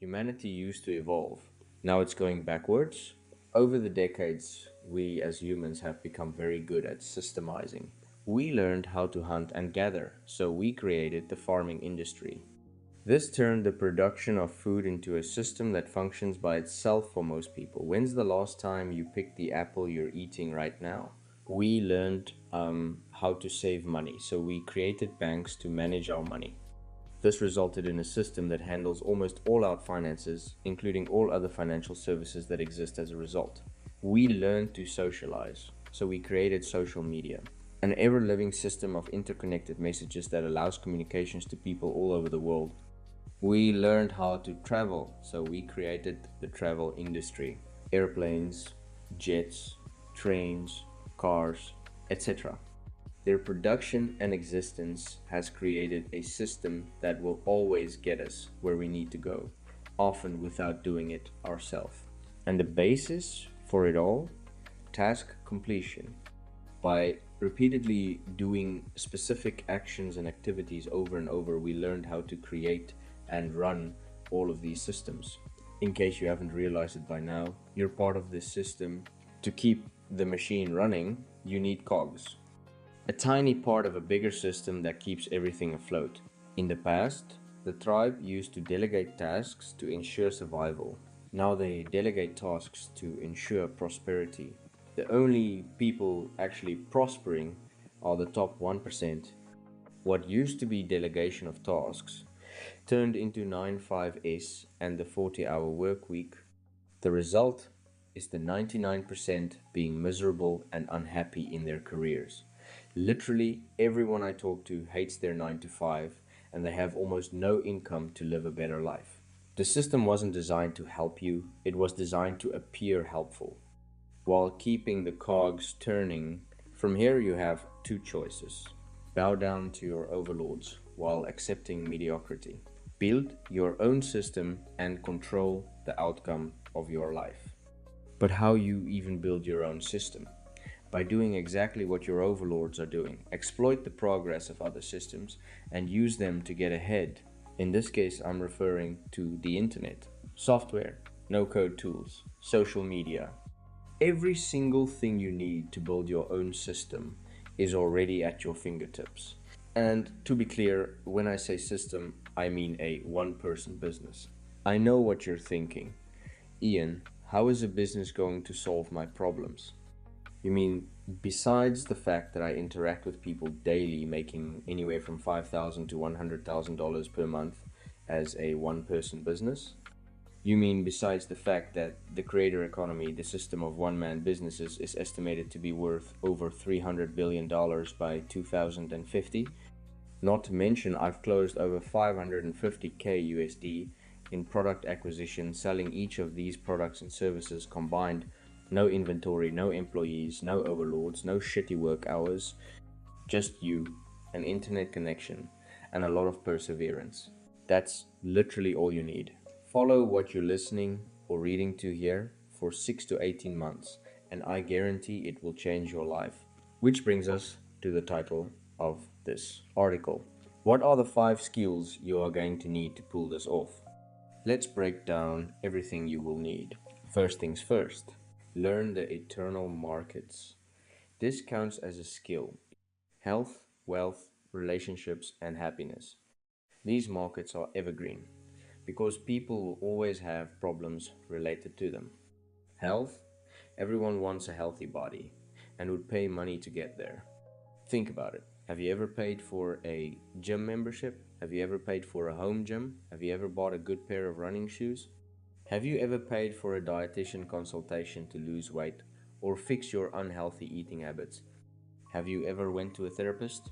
Humanity used to evolve. Now it's going backwards. Over the decades, we as humans have become very good at systemizing. We learned how to hunt and gather, so we created the farming industry. This turned the production of food into a system that functions by itself for most people. When's the last time you picked the apple you're eating right now? We learned how to save money, so we created banks to manage our money. This resulted in a system that handles almost all our finances, including all other financial services that exist as a result. We learned to socialize, so we created social media, an ever living system of interconnected messages that allows communications to people all over the world. We learned how to travel, so we created the travel industry, airplanes, jets, trains, cars, etc. Their production and existence has created a system that will always get us where we need to go, often without doing it ourselves. And the basis for it all? Task completion. By repeatedly doing specific actions and activities over and over, we learned how to create and run all of these systems. In case you haven't realized it by now, you're part of this system. To keep the machine running, you need cogs. A tiny part of a bigger system that keeps everything afloat. In the past, the tribe used to delegate tasks to ensure survival. Now they delegate tasks to ensure prosperity. The only people actually prospering are the top 1%. What used to be delegation of tasks turned into 9-5S and the 40-hour work week. The result is the 99% being miserable and unhappy in their careers. Literally everyone I talk to hates their 9 to 5 and they have almost no income to live a better life. The system wasn't designed to help you, it was designed to appear helpful, while keeping the cogs turning. From here you have two choices. Bow down to your overlords while accepting mediocrity. Build your own system and control the outcome of your life. But how you even build your own system? By doing exactly what your overlords are doing. Exploit the progress of other systems and use them to get ahead. In this case, I'm referring to the internet, software, no-code tools, social media. Every single thing you need to build your own system is already at your fingertips. And to be clear, when I say system, I mean a one-person business. I know what you're thinking. Ian, how is a business going to solve my problems? You mean, besides the fact that I interact with people daily making anywhere from $5,000 to $100,000 per month as a one-person business? You mean besides the fact that the creator economy, the system of one-man businesses, is estimated to be worth over $300 billion by 2050? Not to mention I've closed over 550k USD in product acquisition, selling each of these products and services combined. No inventory, no employees, no overlords, no shitty work hours. Just you, an internet connection, and a lot of perseverance. That's literally all you need. Follow what you're listening or reading to here for 6 to 18 months, and I guarantee it will change your life. Which brings us to the title of this article. What are the 5 skills you are going to need to pull this off? Let's break down everything you will need. First things first, learn the eternal markets. This counts as a skill. Health, wealth, relationships, and happiness. These markets are evergreen because people will always have problems related to them. Health, everyone wants a healthy body and would pay money to get there. Think about it. Have you ever paid for a gym membership? Have you ever paid for a home gym? Have you ever bought a good pair of running shoes? Have you ever paid for a dietitian consultation to lose weight or fix your unhealthy eating habits? Have you ever went to a therapist?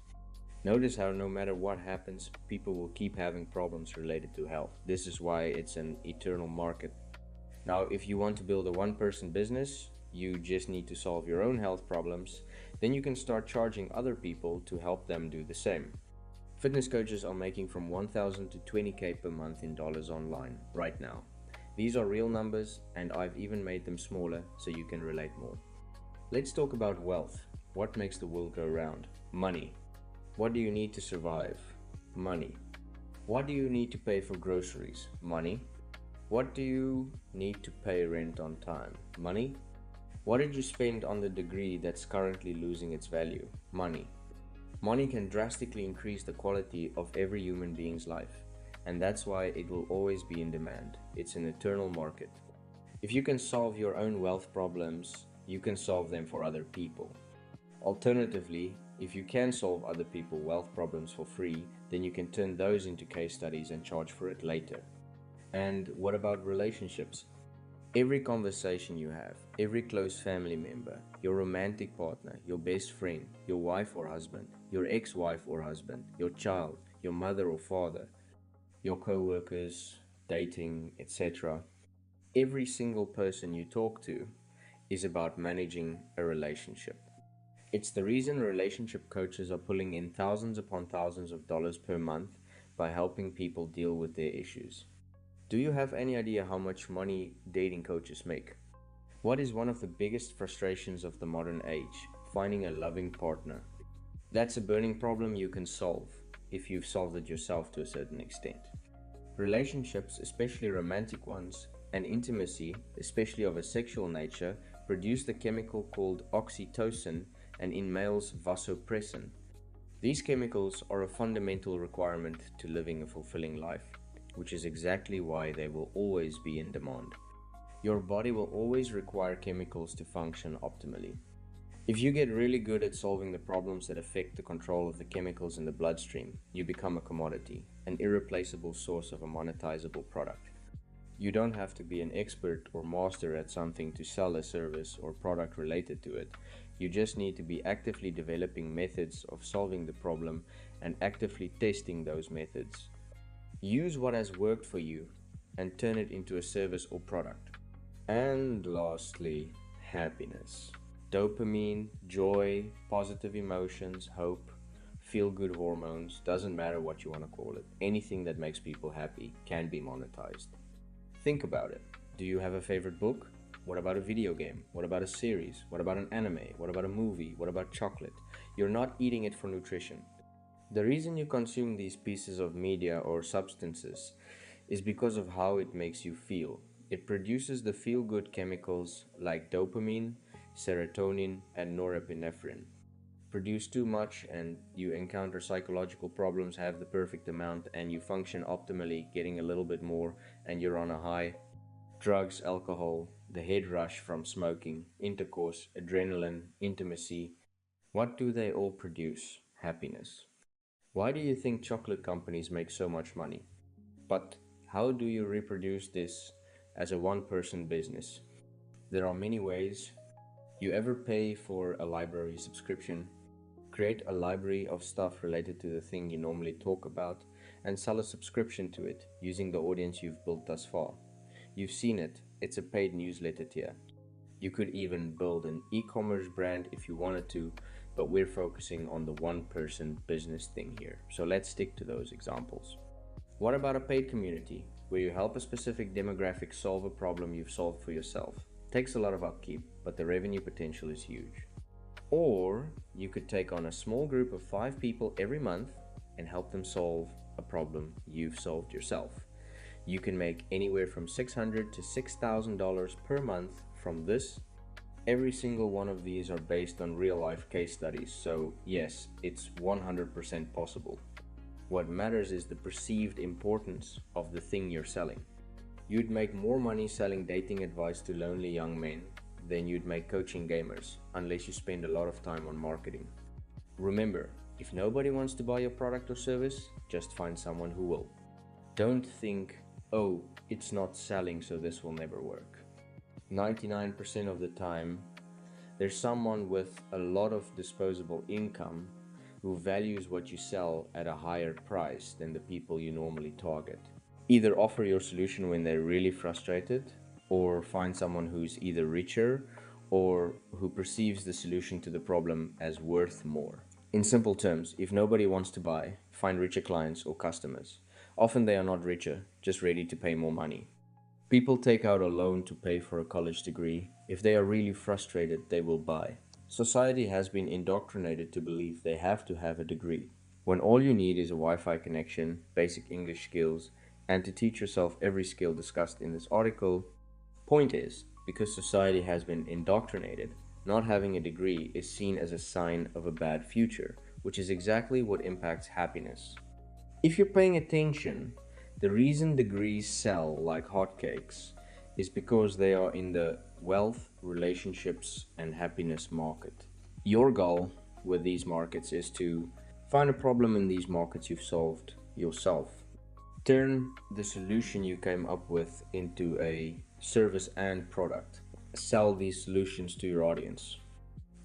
Notice how no matter what happens, people will keep having problems related to health. This is why it's an eternal market. Now, if you want to build a one-person business, you just need to solve your own health problems. Then you can start charging other people to help them do the same. Fitness coaches are making from $1,000 to $20K per month in dollars online right now. These are real numbers, and I've even made them smaller so you can relate more. Let's talk about wealth. What makes the world go round? Money. What do you need to survive? Money. What do you need to pay for groceries? Money. What do you need to pay rent on time? Money? What did you spend on the degree that's currently losing its value? Money. Money can drastically increase the quality of every human being's life, and that's why it will always be in demand. It's an eternal market. If you can solve your own wealth problems, you can solve them for other people. Alternatively, if you can solve other people's wealth problems for free, then you can turn those into case studies and charge for it later. And what about relationships? Every conversation you have, every close family member, your romantic partner, your best friend, your wife or husband, your ex-wife or husband, your child, your mother or father, your co-workers, dating, etc. Every single person you talk to is about managing a relationship. It's the reason relationship coaches are pulling in thousands upon thousands of dollars per month by helping people deal with their issues. Do you have any idea how much money dating coaches make? What is one of the biggest frustrations of the modern age? Finding a loving partner. That's a burning problem you can solve if you've solved it yourself to a certain extent. Relationships, especially romantic ones, and intimacy, especially of a sexual nature, produce the chemical called oxytocin and in males vasopressin. These chemicals are a fundamental requirement to living a fulfilling life, which is exactly why they will always be in demand. Your body will always require chemicals to function optimally. If you get really good at solving the problems that affect the control of the chemicals in the bloodstream, you become a commodity, an irreplaceable source of a monetizable product. You don't have to be an expert or master at something to sell a service or product related to it. You just need to be actively developing methods of solving the problem and actively testing those methods. Use what has worked for you and turn it into a service or product. And lastly, happiness. Dopamine, joy, positive emotions, hope, feel-good hormones, doesn't matter what you want to call it. Anything that makes people happy can be monetized. Think about it. Do you have a favorite book? What about a video game? What about a series? What about an anime? What about a movie? What about chocolate? You're not eating it for nutrition. The reason you consume these pieces of media or substances is because of how it makes you feel. It produces the feel-good chemicals like dopamine, serotonin, and norepinephrine. Produce too much and you encounter psychological problems, have the perfect amount, and you function optimally, getting a little bit more, and you're on a high. Drugs, alcohol, the head rush from smoking, intercourse, adrenaline, intimacy. What do they all produce? Happiness. Why do you think chocolate companies make so much money? But how do you reproduce this as a one-person business? There are many ways. You ever pay for a library subscription? Create a library of stuff related to the thing you normally talk about and sell a subscription to it using the audience you've built thus far. You've seen it, it's a paid newsletter tier. You could even build an e-commerce brand if you wanted to, but we're focusing on the one-person business thing here. So let's stick to those examples. What about a paid community, where you help a specific demographic solve a problem you've solved for yourself? Takes a lot of upkeep, but the revenue potential is huge. Or you could take on a small group of 5 people every month and help them solve a problem you've solved yourself. You can make anywhere from $600 to $6,000 per month from this. Every single one of these are based on real-life case studies, so yes, it's 100% possible. What matters is the perceived importance of the thing you're selling. You'd make more money selling dating advice to lonely young men than you'd make coaching gamers, unless you spend a lot of time on marketing. Remember, if nobody wants to buy your product or service, just find someone who will. Don't think, oh, it's not selling, so this will never work. 99% of the time, there's someone with a lot of disposable income who values what you sell at a higher price than the people you normally target. Either offer your solution when they're really frustrated, or find someone who's either richer or who perceives the solution to the problem as worth more. In simple terms, if nobody wants to buy, find richer clients or customers. Often they are not richer, just ready to pay more money. People take out a loan to pay for a college degree. If they are really frustrated, they will buy. Society has been indoctrinated to believe they have to have a degree, when all you need is a Wi-Fi connection, basic English skills, and to teach yourself every skill discussed in this article. Point is, because society has been indoctrinated, not having a degree is seen as a sign of a bad future, which is exactly what impacts happiness. If you're paying attention, the reason degrees sell like hotcakes is because they are in the wealth, relationships, and happiness market. Your goal with these markets is to find a problem in these markets you've solved yourself. Turn the solution you came up with into a service and product. Sell these solutions to your audience.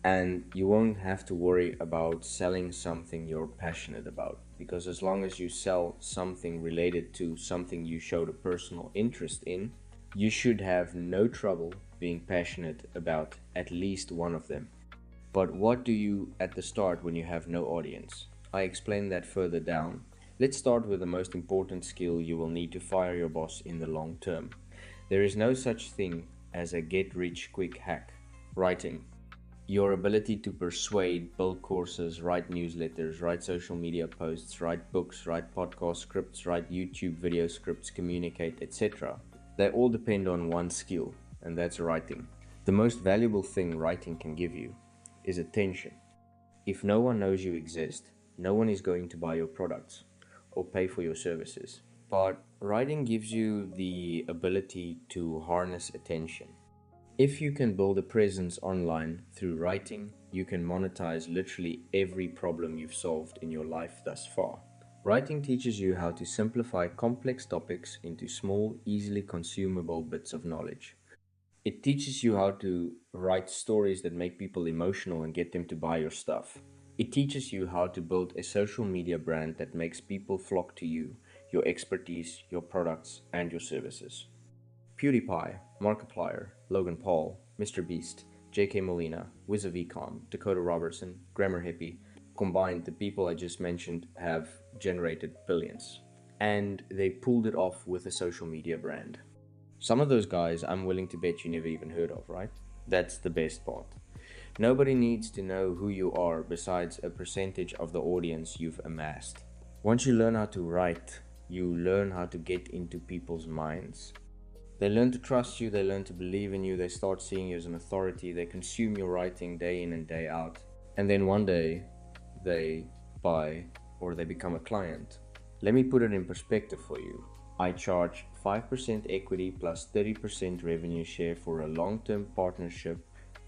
And you won't have to worry about selling something you're passionate about, because as long as you sell something related to something you showed a personal interest in, you should have no trouble being passionate about at least one of them. But what do you at the start when you have no audience? I explain that further down. Let's start with the most important skill you will need to fire your boss in the long term. There is no such thing as a get rich quick hack. Writing. Your ability to persuade, build courses, write newsletters, write social media posts, write books, write podcast scripts, write YouTube video scripts, communicate, etc. They all depend on one skill, and that's writing. The most valuable thing writing can give you is attention. If no one knows you exist, no one is going to buy your products or pay for your services. But writing gives you the ability to harness attention. If you can build a presence online through writing, you can monetize literally every problem you've solved in your life thus far. Writing teaches you how to simplify complex topics into small, easily consumable bits of knowledge. It teaches you how to write stories that make people emotional and get them to buy your stuff. It teaches you how to build a social media brand that makes people flock to you, your expertise, your products, and your services. PewDiePie, Markiplier, Logan Paul, Mr. Beast, JK Molina, WizardVcon, Dakota Robertson, Grammar Hippie, combined the people I just mentioned have generated billions. And they pulled it off with a social media brand. Some of those guys I'm willing to bet you never even heard of, right? That's the best part. Nobody needs to know who you are besides a percentage of the audience you've amassed. Once you learn how to write, you learn how to get into people's minds. They learn to trust you, they learn to believe in you, they start seeing you as an authority, they consume your writing day in and day out. And then one day, they buy or they become a client. Let me put it in perspective for you. I charge 5% equity plus 30% revenue share for a long-term partnership,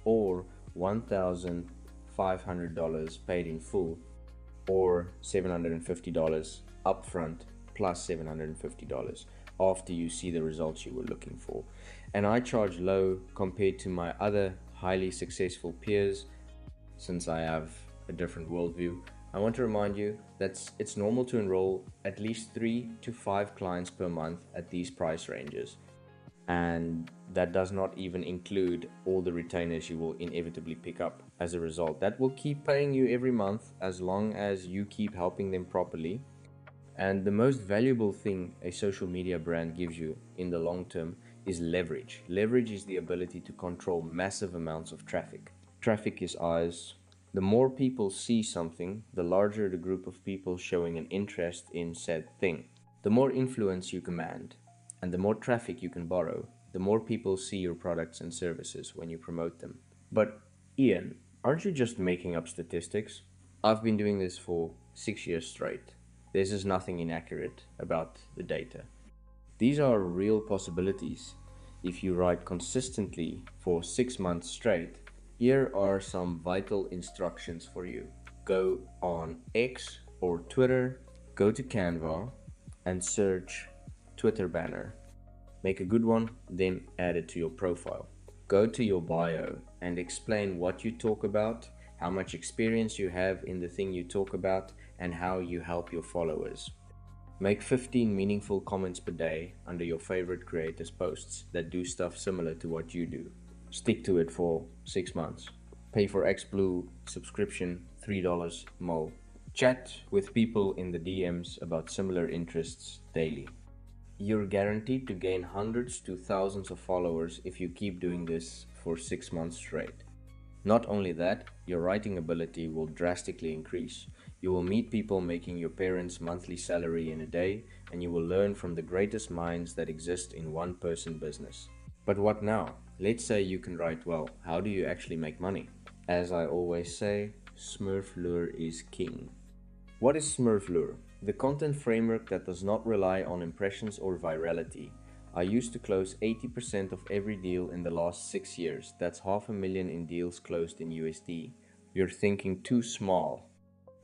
or $1,500 paid in full, or $750 upfront plus $750 after you see the results you were looking for. And I charge low compared to my other highly successful peers. Since I have a different worldview, I want to remind you that it's normal to enroll at least 3 to 5 clients per month at these price ranges. And that does not even include all the retainers you will inevitably pick up as a result. That will keep paying you every month as long as you keep helping them properly. And the most valuable thing a social media brand gives you in the long term is leverage. Leverage is the ability to control massive amounts of traffic. Traffic is eyes. The more people see something, the larger the group of people showing an interest in said thing. The more influence you command, and the more traffic you can borrow, the more people see your products and services when you promote them. But Ian, aren't you just making up statistics? I've been doing this for 6 years straight. There's just nothing inaccurate about the data. These are real possibilities. If you write consistently for 6 months straight, here are some vital instructions for you. Go on X or Twitter, go to Canva and search Twitter banner. Make a good one, then add it to your profile. Go to your bio and explain what you talk about, how much experience you have in the thing you talk about, and how you help your followers. Make 15 meaningful comments per day under your favorite creators' posts that do stuff similar to what you do. Stick to it for 6 months. Pay for XBlue subscription $3 mo. Chat with people in the DMs about similar interests daily. You're guaranteed to gain hundreds to thousands of followers if you keep doing this for 6 months straight. Not only that, your writing ability will drastically increase. You will meet people making your parents' monthly salary in a day, and you will learn from the greatest minds that exist in one person business. But what now? Let's say you can write well. How do you actually make money? As I always say, Smurf lure is king. What is Smurf lure? The content framework that does not rely on impressions or virality. I used to close 80% of every deal in the last 6 years. That's half a million in deals closed in USD. You're thinking too small.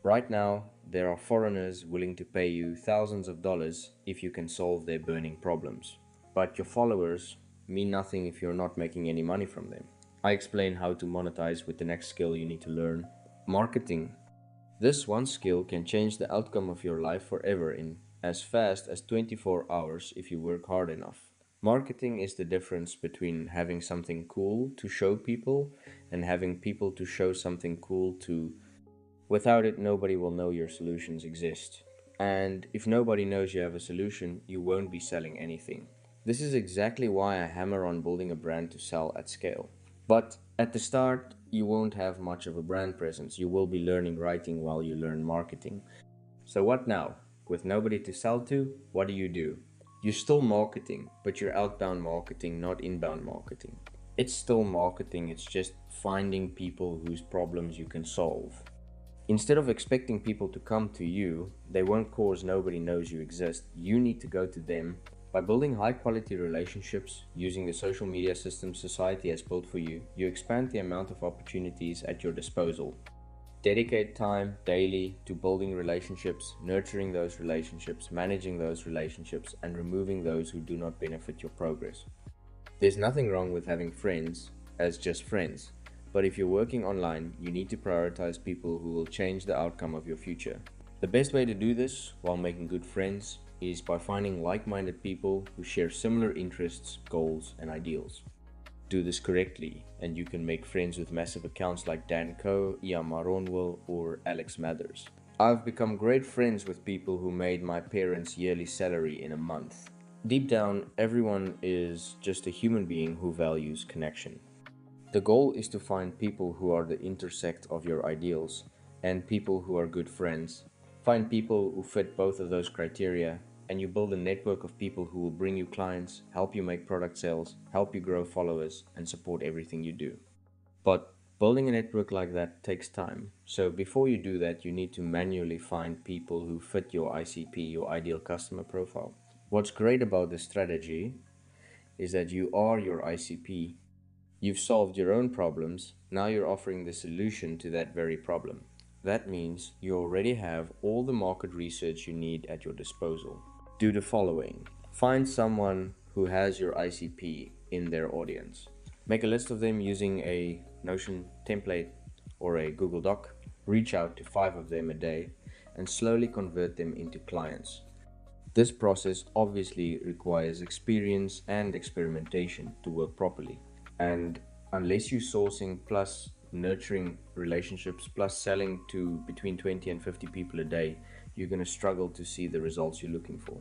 Right now, there are foreigners willing to pay you thousands of dollars if you can solve their burning problems. But your followers mean nothing if you're not making any money from them. I explain how to monetize with the next skill you need to learn: marketing. This one skill can change the outcome of your life forever in as fast as 24 hours if you work hard enough. Marketing is the difference between having something cool to show people and having people to show something cool to. Without it, nobody will know your solutions exist. And if nobody knows you have a solution, you won't be selling anything. This is exactly why I hammer on building a brand to sell at scale. But at the start, you won't have much of a brand presence. You will be learning writing while you learn marketing. So, what now? With nobody to sell to, what do? You're still marketing, but you're outbound marketing, not inbound marketing. It's still marketing, it's just finding people whose problems you can solve. Instead of expecting people to come to you, they won't cause nobody knows you exist. You need to go to them. By building high quality relationships using the social media system society has built for you, you expand the amount of opportunities at your disposal. Dedicate time daily to building relationships, nurturing those relationships, managing those relationships, and removing those who do not benefit your progress. There's nothing wrong with having friends as just friends, but if you're working online, you need to prioritize people who will change the outcome of your future. The best way to do this while making good friends is by finding like-minded people who share similar interests, goals, and ideals. Do this correctly, and you can make friends with massive accounts like Dan Coe, Ian Maronwell, or Alex Mathers. I've become great friends with people who made my parents' yearly salary in a month. Deep down, everyone is just a human being who values connection. The goal is to find people who are the intersect of your ideals and people who are good friends. Find people who fit both of those criteria, and you build a network of people who will bring you clients, help you make product sales, help you grow followers, and support everything you do. But building a network like that takes time. So before you do that, you need to manually find people who fit your ICP, your ideal customer profile. What's great about this strategy is that you are your ICP. You've solved your own problems, now you're offering the solution to that very problem. That means you already have all the market research you need at your disposal. Do the following: find someone who has your ICP in their audience. Make a list of them using a Notion template or a Google Doc. Reach out to 5 of them a day and slowly convert them into clients. This process obviously requires experience and experimentation to work properly. And unless you're sourcing plus nurturing relationships plus selling to between 20 and 50 people a day, you're going to struggle to see the results you're looking for.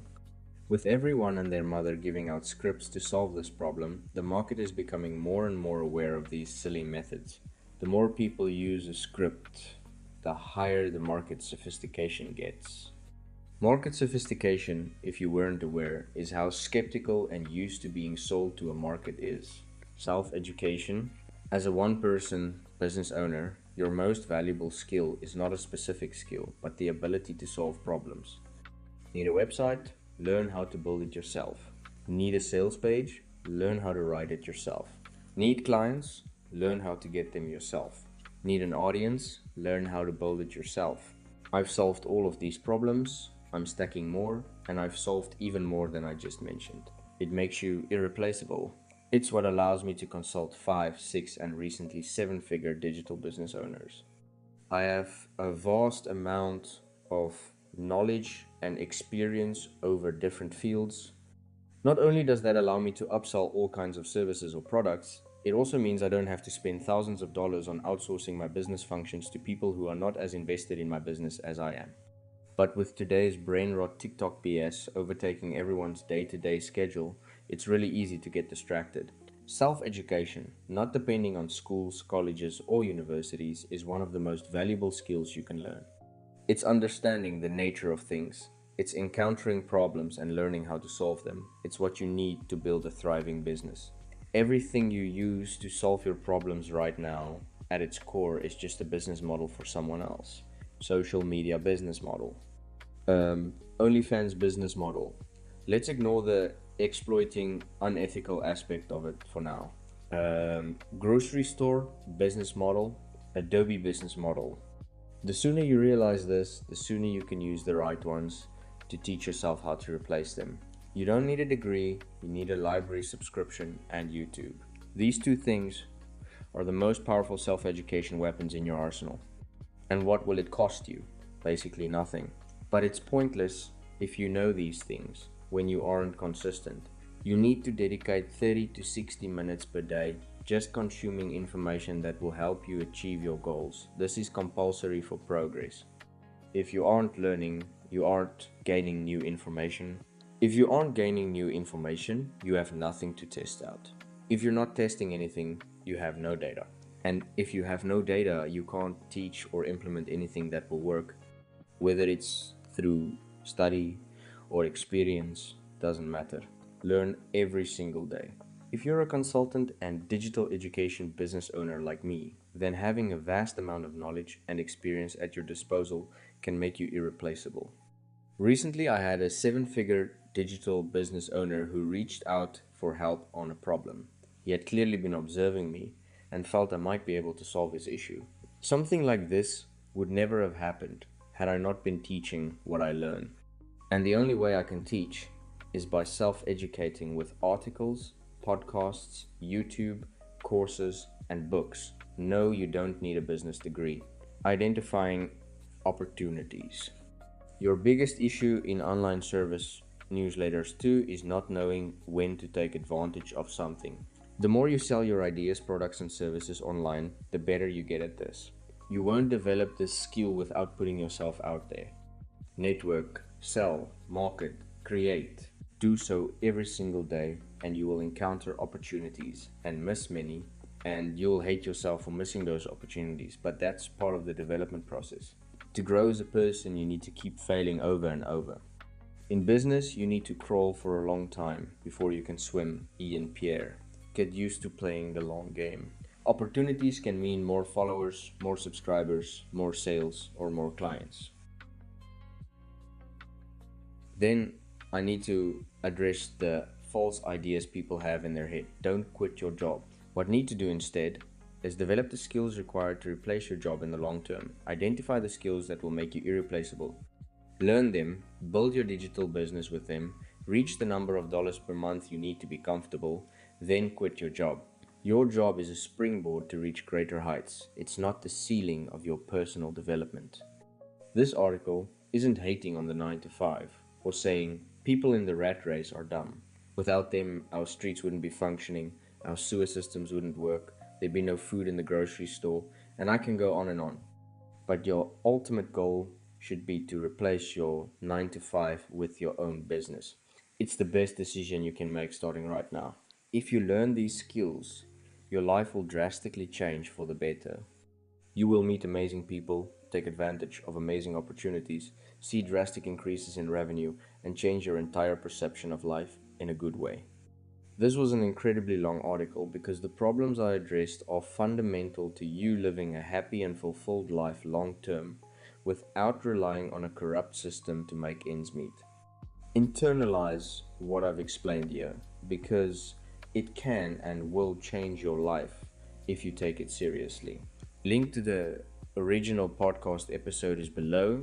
With everyone and their mother giving out scripts to solve this problem, the market is becoming more and more aware of these silly methods. The more people use a script, the higher the market sophistication gets. Market sophistication, if you weren't aware, is how skeptical and used to being sold to a market is. Self-education. As a one-person business owner, your most valuable skill is not a specific skill, but the ability to solve problems. Need a website? Learn how to build it yourself. Need a sales page? Learn how to write it yourself. Need clients? Learn how to get them yourself. Need an audience? Learn how to build it yourself. I've solved all of these problems, I'm stacking more, and I've solved even more than I just mentioned. It makes you irreplaceable. It's what allows me to consult 5, 6, and recently 7-figure digital business owners. I have a vast amount of knowledge and experience over different fields. Not only does that allow me to upsell all kinds of services or products, it also means I don't have to spend thousands of dollars on outsourcing my business functions to people who are not as invested in my business as I am. But with today's brain rot TikTok BS overtaking everyone's day-to-day schedule, it's really easy to get distracted. Self-education, not depending on schools, colleges, or universities, is one of the most valuable skills you can learn. It's understanding the nature of things. It's encountering problems and learning how to solve them. It's what you need to build a thriving business. Everything you use to solve your problems right now, at its core, is just a business model for someone else. Social media business model. OnlyFans business model. Let's ignore the exploiting unethical aspect of it for now. Grocery store business model, Adobe business model. The sooner you realize this, the sooner you can use the right ones to teach yourself how to replace them. You don't need a degree, you need a library subscription and YouTube. These two things are the most powerful self-education weapons in your arsenal. And what will it cost you? Basically nothing. But it's pointless if you know these things when you aren't consistent. You need to dedicate 30 to 60 minutes per day just consuming information that will help you achieve your goals. This is compulsory for progress. If you aren't learning, you aren't gaining new information. If you aren't gaining new information, you have nothing to test out. If you're not testing anything, you have no data. And if you have no data, you can't teach or implement anything that will work. Whether it's through study or experience, doesn't matter. Learn every single day. If you're a consultant and digital education business owner like me, then having a vast amount of knowledge and experience at your disposal can make you irreplaceable. Recently, I had a 7-figure digital business owner who reached out for help on a problem. He had clearly been observing me and felt I might be able to solve his issue. Something like this would never have happened had I not been teaching what I learn. And the only way I can teach is by self-educating with articles, podcasts, YouTube, courses, and books. No, you don't need a business degree. Identifying opportunities. Your biggest issue in online service newsletters too is not knowing when to take advantage of something. The more you sell your ideas, products, and services online, the better you get at this. You won't develop this skill without putting yourself out there. Network, sell, market, create. Do so every single day, and you will encounter opportunities and miss many, and you'll hate yourself for missing those opportunities, but that's part of the development process. To grow as a person, you need to keep failing over and over. In business, you need to crawl for a long time before you can swim, Ian Pierre. Get used to playing the long game. Opportunities can mean more followers, more subscribers, more sales, or more clients. Then I need to address the false ideas people have in their head. Don't quit your job. What you need to do instead is develop the skills required to replace your job in the long term. Identify the skills that will make you irreplaceable. Learn them, build your digital business with them, reach the number of dollars per month you need to be comfortable, then quit your job. Your job is a springboard to reach greater heights. It's not the ceiling of your personal development. This article isn't hating on the 9 to 5 or saying people in the rat race are dumb. Without them, our streets wouldn't be functioning, our sewer systems wouldn't work, there'd be no food in the grocery store, and I can go on and on. But your ultimate goal should be to replace your 9 to 5 with your own business. It's the best decision you can make starting right now. If you learn these skills, your life will drastically change for the better. You will meet amazing people, take advantage of amazing opportunities, see drastic increases in revenue, and change your entire perception of life in a good way. This was an incredibly long article because the problems I addressed are fundamental to you living a happy and fulfilled life long term without relying on a corrupt system to make ends meet. Internalize what I've explained here because it can and will change your life if you take it seriously. Link to the original podcast episode is below,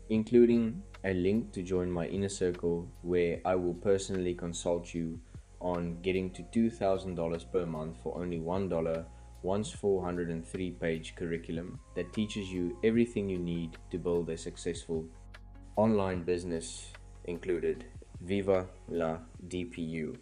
including a link to join my inner circle where I will personally consult you on getting to $2,000 per month for only $1 once 403-page curriculum that teaches you everything you need to build a successful online business included. Viva la DPU.